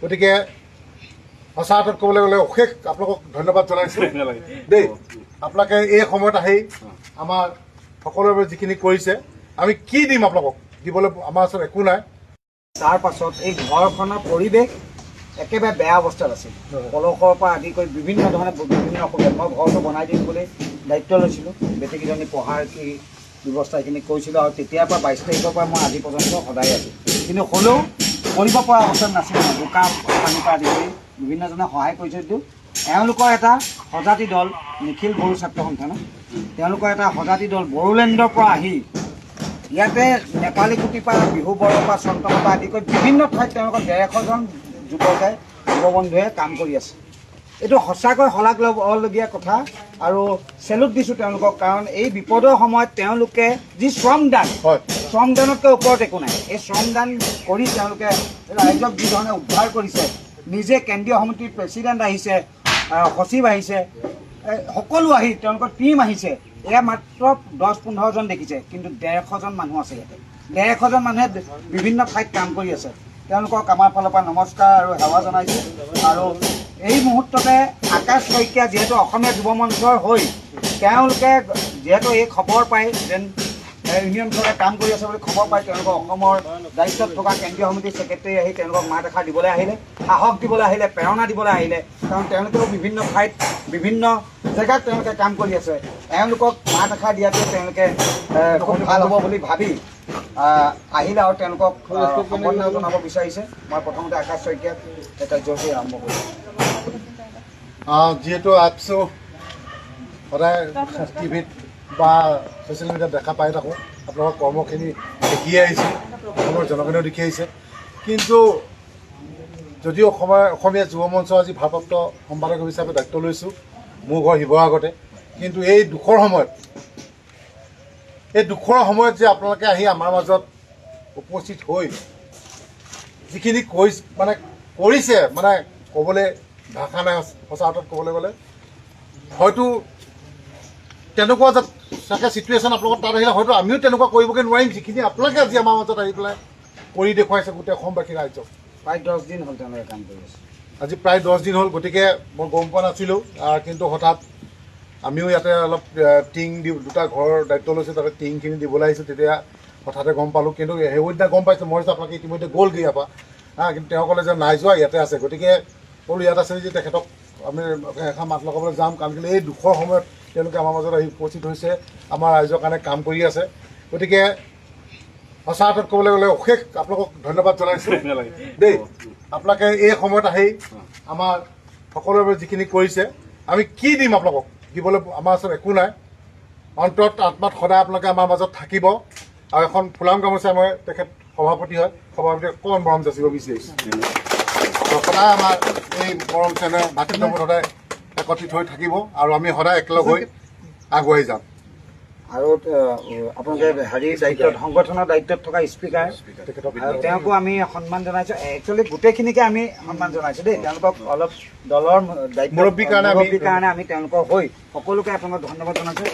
গতিকে সঁচা অৰ্থত ক'বলৈ গ'লে অশেষ আপোনালোকক ধন্যবাদ জনাইছোঁ দেই। আপোনালোকে এই সময়ত আহি আমাৰ সকলোৰে বাবে যিখিনি কৰিছে, আমি কি দিম আপোনালোকক, দিবলৈ আমাৰ ওচৰত একো নাই। তাৰ পাছত এই ঘৰখনৰ পৰিৱেশ একেবাৰে বেয়া অৱস্থাত আছিল। কলসৰ পৰা আদি কৰি বিভিন্ন ধৰণে বিভিন্ন অসুবিধা। মই ঘৰটো বনাই দিম বুলি দায়িত্ব লৈছিলোঁ, বেটীকেইজনী পঢ়াৰ কি ব্যৱস্থা এইখিনি কৰিছিলোঁ, আৰু তেতিয়াৰ পৰা 22 তাৰিখৰ পৰা মই আজি পৰ্যন্ত সদায় আছোঁ। কিন্তু হ'লেও কৰিব পৰা অৱস্থাত নাছিলোঁ। বোকা পানীৰ পৰা আদি কৰি বিভিন্নজনে সহায় কৰিছে যদিও এওঁলোকৰ এটা সজাতি দল, নিখিল বড়ো ছাত্ৰ সন্থান, তেওঁলোকৰ এটা সজাতি দল বড়োলেণ্ডৰ পৰা আহি ইয়াতে নেপালী কুটিৰ পৰা বিহু বৰৰ পৰা চন্তনৰ পৰা আদি কৰি বিভিন্ন ঠাইত তেওঁলোকৰ 150জন যুৱকে যুৱবন্ধুৱে কাম কৰি আছে। এইটো সঁচাকৈ শলাগ ল'বলগীয়া কথা, আৰু চেলুট দিছোঁ তেওঁলোকক। কাৰণ এই বিপদৰ সময়ত তেওঁলোকে যি শ্ৰমদান, শ্ৰমদানতকৈ ওপৰত একো নাই। এই শ্ৰমদান কৰি তেওঁলোকে ৰাইজক যিধৰণে উদ্ধাৰ কৰিছে, নিজে কেন্দ্ৰীয় সমিতিৰ প্ৰেচিডেণ্ট আহিছে, সচিব আহিছে, সকলো আহি তেওঁলোকৰ টীম আহিছে। এয়া মাত্ৰ 10-15জন দেখিছে, কিন্তু 150জন মানুহ আছে ইয়াতে। 150জন মানুহে বিভিন্ন ঠাইত কাম কৰি আছে। তেওঁলোকক আমাৰ ফালৰ পৰা নমস্কাৰ আৰু সেৱা জনাইছোঁ। আৰু এই মুহূৰ্ততে আকাশ শইকীয়া যিহেতু অসমীয়া যুৱ মঞ্চৰ হৈ তেওঁলোকে যিহেতু এই খবৰ পাই যেন ইউনিয়ন চৰকাৰে কাম কৰি আছে বুলি খবৰ পাই তেওঁলোকক অসমৰ দায়িত্বত থকা কেন্দ্ৰীয় সমিতিৰ ছেক্ৰেটাৰী আহি তেওঁলোকক মাত এষাৰ দিবলৈ আহিলে, সাহস দিবলৈ আহিলে, প্ৰেৰণা দিবলৈ আহিলে। কাৰণ তেওঁলোকেও বিভিন্ন ঠাইত বিভিন্ন জেগাত তেওঁলোকে কাম কৰি আছে। এওঁলোকক মাত এষাৰ দিয়াটো তেওঁলোকে খুব ভাল হ'ব বুলি ভাবি আহিলে, আৰু তেওঁলোকক সম্বৰ্ধনা জনাব বিচাৰিছে। মই প্ৰথমতে আকাশ শইকীয়াক এই কাৰ্যসূচী আৰম্ভ কৰিছোঁ। যিহেতু আপছো সদায় টিভিত বা ছ'চিয়েল মিডিয়াত দেখা পাই থাকোঁ, আপোনালোকৰ কৰ্মখিনি দেখিয়ে আহিছোঁ, অসমৰ জনগণেও দেখি আহিছে। কিন্তু যদিও অসমীয়া যুৱ মঞ্চ আজি ভাৰপ্ৰাপ্ত সম্পাদক হিচাপে দায়িত্ব লৈছোঁ, মোৰ ঘৰ শিৱসাগৰতে, কিন্তু এই দুখৰ সময়ত যে আপোনালোকে আহি আমাৰ মাজত উপস্থিত হৈ যিখিনি কৰিছে, ক'বলৈ ভাষা নাই। সঁচা অৰ্থত ক'বলৈ গ'লে হয়তো তেনেকুৱা চাগে চিটুৱেশ্যন আপোনালোকৰ তাত আহিলে হয়তো আমিও তেনেকুৱা কৰিবগৈ নোৱাৰিম, যিখিনি আপোনালোকে আজি আমাৰ মাজত আহি পেলাই কৰি দেখুৱাইছে গোটেই অসমবাসী ৰাইজক। প্ৰায় 10 দিন হ'ল তেওঁলোকে কাম কৰি আছে। আজি প্ৰায় 10 দিন হ'ল। গতিকে মই গম পোৱা নাছিলোঁ, কিন্তু হঠাৎ আমিও ইয়াতে অলপ টিং দুটা ঘৰৰ দায়িত্ব লৈছোঁ, তাতে টিংখিনি দিবলৈ আহিছোঁ। তেতিয়া হঠাতে গম পালোঁ, কিন্তু সেইদিনা গম পাইছোঁ মই যে আপোনালোকে ইতিমধ্যে গ'লগৈ ইয়াৰ পৰা, কিন্তু তেওঁ ক'লে যে নাই যোৱা, ইয়াতে আছে। গতিকে ক'লো ইয়াত আছে যে তেখেতক আমি এখন মাত লগাবলৈ যাম, কাৰণ কেলৈ এই দুখৰ সময়ত তেওঁলোকে আমাৰ মাজত আহি উপস্থিত হৈছে, আমাৰ ৰাইজৰ কাৰণে কাম কৰি আছে। গতিকে সঁচা অৰ্থত ক'বলৈ গ'লে অশেষ আপোনালোকক ধন্যবাদ জনাইছোঁ দেই। আপোনালোকে এই সময়ত আহি আমাৰ সকলোৰে বাবে যিখিনি কৰিছে, আমি কি দিম আপোনালোকক, দিবলৈ আমাৰ ওচৰত একো নাই। অন্তৰত আত্মাত সদায় আপোনালোকে আমাৰ মাজত থাকিব। আৰু এখন ফুলাম গামোচা মই তেখেত সভাপতি হয়, সভাপতিয়ে অকণমান মৰম যাচিব বিচাৰিছোঁ। সদায় আমাৰ এই মৰম চেনেহ ভাতৃত্ববোধ সদায় একত্ৰিত হৈ থাকিব, আৰু আমি সদায় একেলগ হৈ আগুৱাই যাম। আৰু আপোনালোকে দায়িত্বত, সংগঠনৰ দায়িত্বত থকা স্পীকাৰ তেওঁকো আমি সন্মান জনাইছোঁ। একচুৱেলি গোটেইখিনিকে আমি সন্মান জনাইছোঁ দেই। তেওঁলোকক অলপ দলৰ মুৰব্বীৰ কাৰণে আমি তেওঁলোকৰ হৈ সকলোকে আপোনালোকক ধন্যবাদ জনাইছোঁ।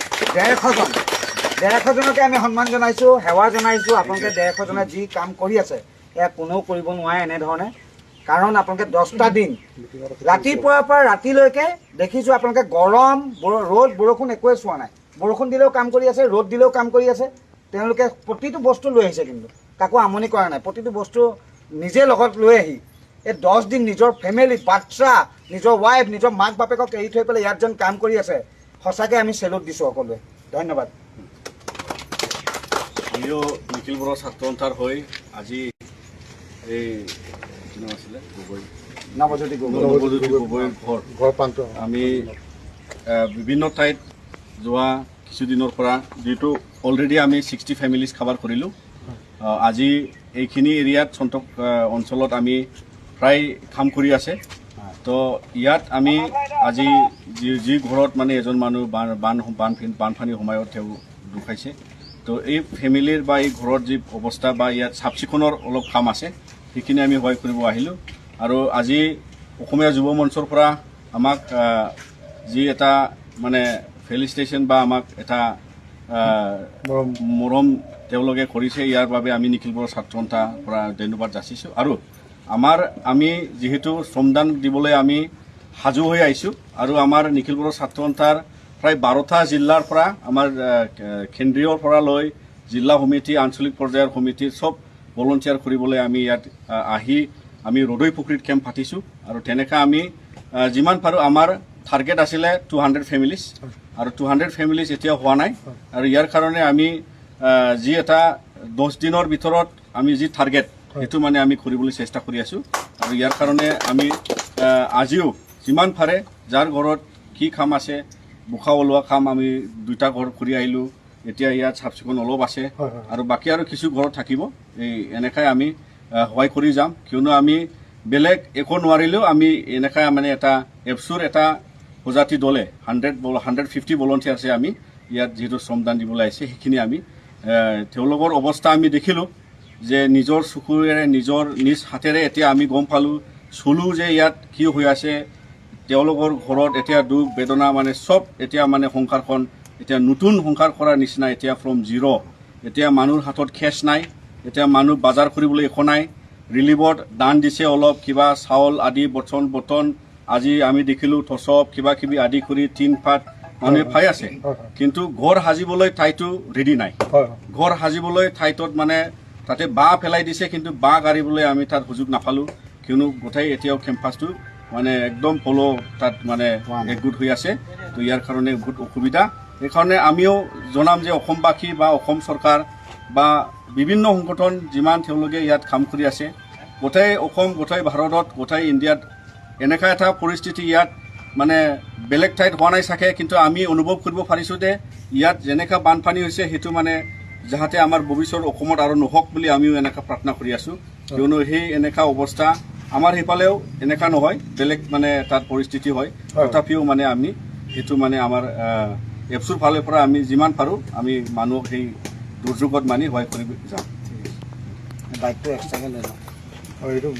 150জনকে আমি সন্মান জনাইছোঁ, সেৱা জনাইছোঁ। আপোনালোকে 150জনে যি কাম কৰি আছে এয়া কোনেও কৰিব নোৱাৰে এনেধৰণে। কাৰণ আপোনালোকে 10টা দিন ৰাতিপুৱাৰ পৰা ৰাতিলৈকে দেখিছোঁ, আপোনালোকে গৰম, ৰ'দ, বৰষুণ একোৱে চোৱা নাই। বৰষুণ দিলেও কাম কৰি আছে, ৰ'দ দিলেও কাম কৰি আছে। তেওঁলোকে প্ৰতিটো বস্তু লৈ আহিছে, কিন্তু কাকো আমনি কৰা নাই। প্ৰতিটো বস্তু নিজে লগত লৈ আহি এই 10 দিন নিজৰ ফেমিলি, বাচ্চা, নিজৰ ৱাইফ, নিজৰ মাক বাপেকক এৰি থৈ পেলাই ইয়াত যেন কাম কৰি আছে, সঁচাকৈ আমি চেলুট দিছোঁ সকলোৱে। ধন্যবাদ। আমিও নিখিল বড়ো ছাত্ৰ সন্থাৰ হৈ আজি এই আছিলে নৱজ্যোতি গগৈৰ ঘৰ আমি বিভিন্ন ঠাইত যোৱা কিছুদিনৰ পৰা, যিহেতু অলৰেডি আমি 60 ফেমিলিজ কাভাৰ কৰিলোঁ। আজি এইখিনি এৰিয়াত সন্তক অঞ্চলত আমি প্ৰায় কাম কৰি আছে। তো ইয়াত আমি আজি যি ঘৰত এজন মানুহ বানপানীৰ সময়ত তেওঁ দুখাইছে, তো এই ফেমিলিৰ বা এই ঘৰৰ যি অৱস্থা বা ইয়াত চাফ চিকুণৰ অলপ কাম আছে, সেইখিনি আমি সহায় কৰিব আহিলোঁ। আৰু আজি অসমীয়া যুৱ মঞ্চৰ পৰা আমাক যি এটা ফেলিচিটেশ্যন বা আমাক এটা মৰম তেওঁলোকে কৰিছে, ইয়াৰ বাবে আমি নিখিল বড়ো ছাত্ৰ সন্থাৰ পৰা ধন্যবাদ যাচিছোঁ। আৰু আমি যিহেতু শ্ৰমদান দিবলৈ আমি সাজু হৈ আহিছোঁ আৰু আমাৰ নিখিল বড়ো ছাত্ৰ সন্থাৰ প্ৰায় 12টা জিলাৰ পৰা আমাৰ কেন্দ্ৰীয়ৰ পৰা লৈ জিলা সমিতি আঞ্চলিক পৰ্যায়ৰ সমিতি চব ভলণ্টিয়াৰ কৰিবলৈ আমি ইয়াত আহি আমি ৰদৈ পুখুৰীত কেম্প পাতিছোঁ আৰু তেনেকৈ আমি যিমান পাৰোঁ আমাৰ টাৰ্গেট আছিলে 200 ফেমিলিজ আৰু 200 ফেমিলিজ এতিয়া হোৱা নাই আৰু ইয়াৰ কাৰণে আমি যি এটা 10 দিনৰ ভিতৰত আমি যি টাৰ্গেট সেইটো মানে আমি কৰিবলৈ চেষ্টা কৰি আছোঁ আৰু ইয়াৰ কাৰণে আমি আজিও যিমান পাৰে যাৰ ঘৰত কি কাম আছে বোকা ওলোৱা কাম আমি 2টা ঘৰ ঘূৰি আহিলোঁ এতিয়া ইয়াত চাফ চিকুণ অলপ আছে আৰু বাকী আৰু কিছু ঘৰত থাকিব এই এনেকৈ আমি সহায় কৰি যাম কিয়নো আমি বেলেগ একো নোৱাৰিলেও আমি এনেকৈ মানে এটা এপছুৰ এটা প্ৰজাতি দলে 150 ভলণ্টিয়াৰ্ছে আমি ইয়াত যিহেতু শ্ৰমদান দিবলৈ আহিছে সেইখিনি আমি তেওঁলোকৰ অৱস্থা আমি দেখিলোঁ যে নিজৰ চকুৰে নিজ হাতেৰে এতিয়া আমি গম পালোঁ চলোঁ যে ইয়াত কি হৈ আছে তেওঁলোকৰ ঘৰত এতিয়া দুখ বেদনা মানে চব এতিয়া মানে সংসাৰখন এতিয়া নতুন সংসাৰ কৰাৰ নিচিনা এতিয়া ফ্ৰম জিৰ' এতিয়া মানুহৰ হাতত কেছ নাই এতিয়া মানুহ বজাৰ কৰিবলৈ একো নাই ৰিলিফত দান দিছে অলপ কিবা চাউল আদি বৰ্তন আজি আমি দেখিলোঁ টচপ কিবা কিবি আদি কৰি 3 পাত মানুহে পাই আছে কিন্তু ঘৰ সাজিবলৈ ঠাইটো ৰেডি নাই ঘৰ সাজিবলৈ ঠাইটোত মানে তাতে বাঁহ পেলাই দিছে কিন্তু বাঁহ গাড়িবলৈ আমি তাত সুযোগ নাপালোঁ কিয়নো গোটেই এতিয়াও কেম্পাছটো মানে একদম পলো তাত মানে একগোট হৈ আছে তো ইয়াৰ কাৰণে বহুত অসুবিধা সেইকাৰণে আমিও জনাম যে অসমবাসী বা অসম চৰকাৰ বা বিভিন্ন সংগঠন যিমান তেওঁলোকে ইয়াত কাম কৰি আছে গোটেই অসম গোটেই ভাৰতত গোটেই ইণ্ডিয়াত এনেকুৱা এটা পৰিস্থিতি ইয়াত মানে বেলেগ ঠাইত হোৱা নাই চাগে কিন্তু আমি অনুভৱ কৰিব পাৰিছোঁ যে ইয়াত যেনেকুৱা বানপানী হৈছে সেইটো মানে যাতে আমাৰ ভৱিষ্যত অসমত আৰু নহওক বুলি আমিও এনেকুৱা প্ৰাৰ্থনা কৰি আছোঁ কিয়নো সেই এনেকুৱা অৱস্থা আমাৰ সেইফালেও এনেকুৱা নহয় বেলেগ মানে তাত পৰিস্থিতি হয় তথাপিও মানে আমি সেইটো মানে আমাৰ এপছুৰ ফালৰ পৰা আমি যিমান পাৰোঁ আমি মানুহক সেই দুৰ্যোগত মানি সহায় কৰিব যাম দায়িত্ব এক্সট্ৰাকৈ লৈ লওঁ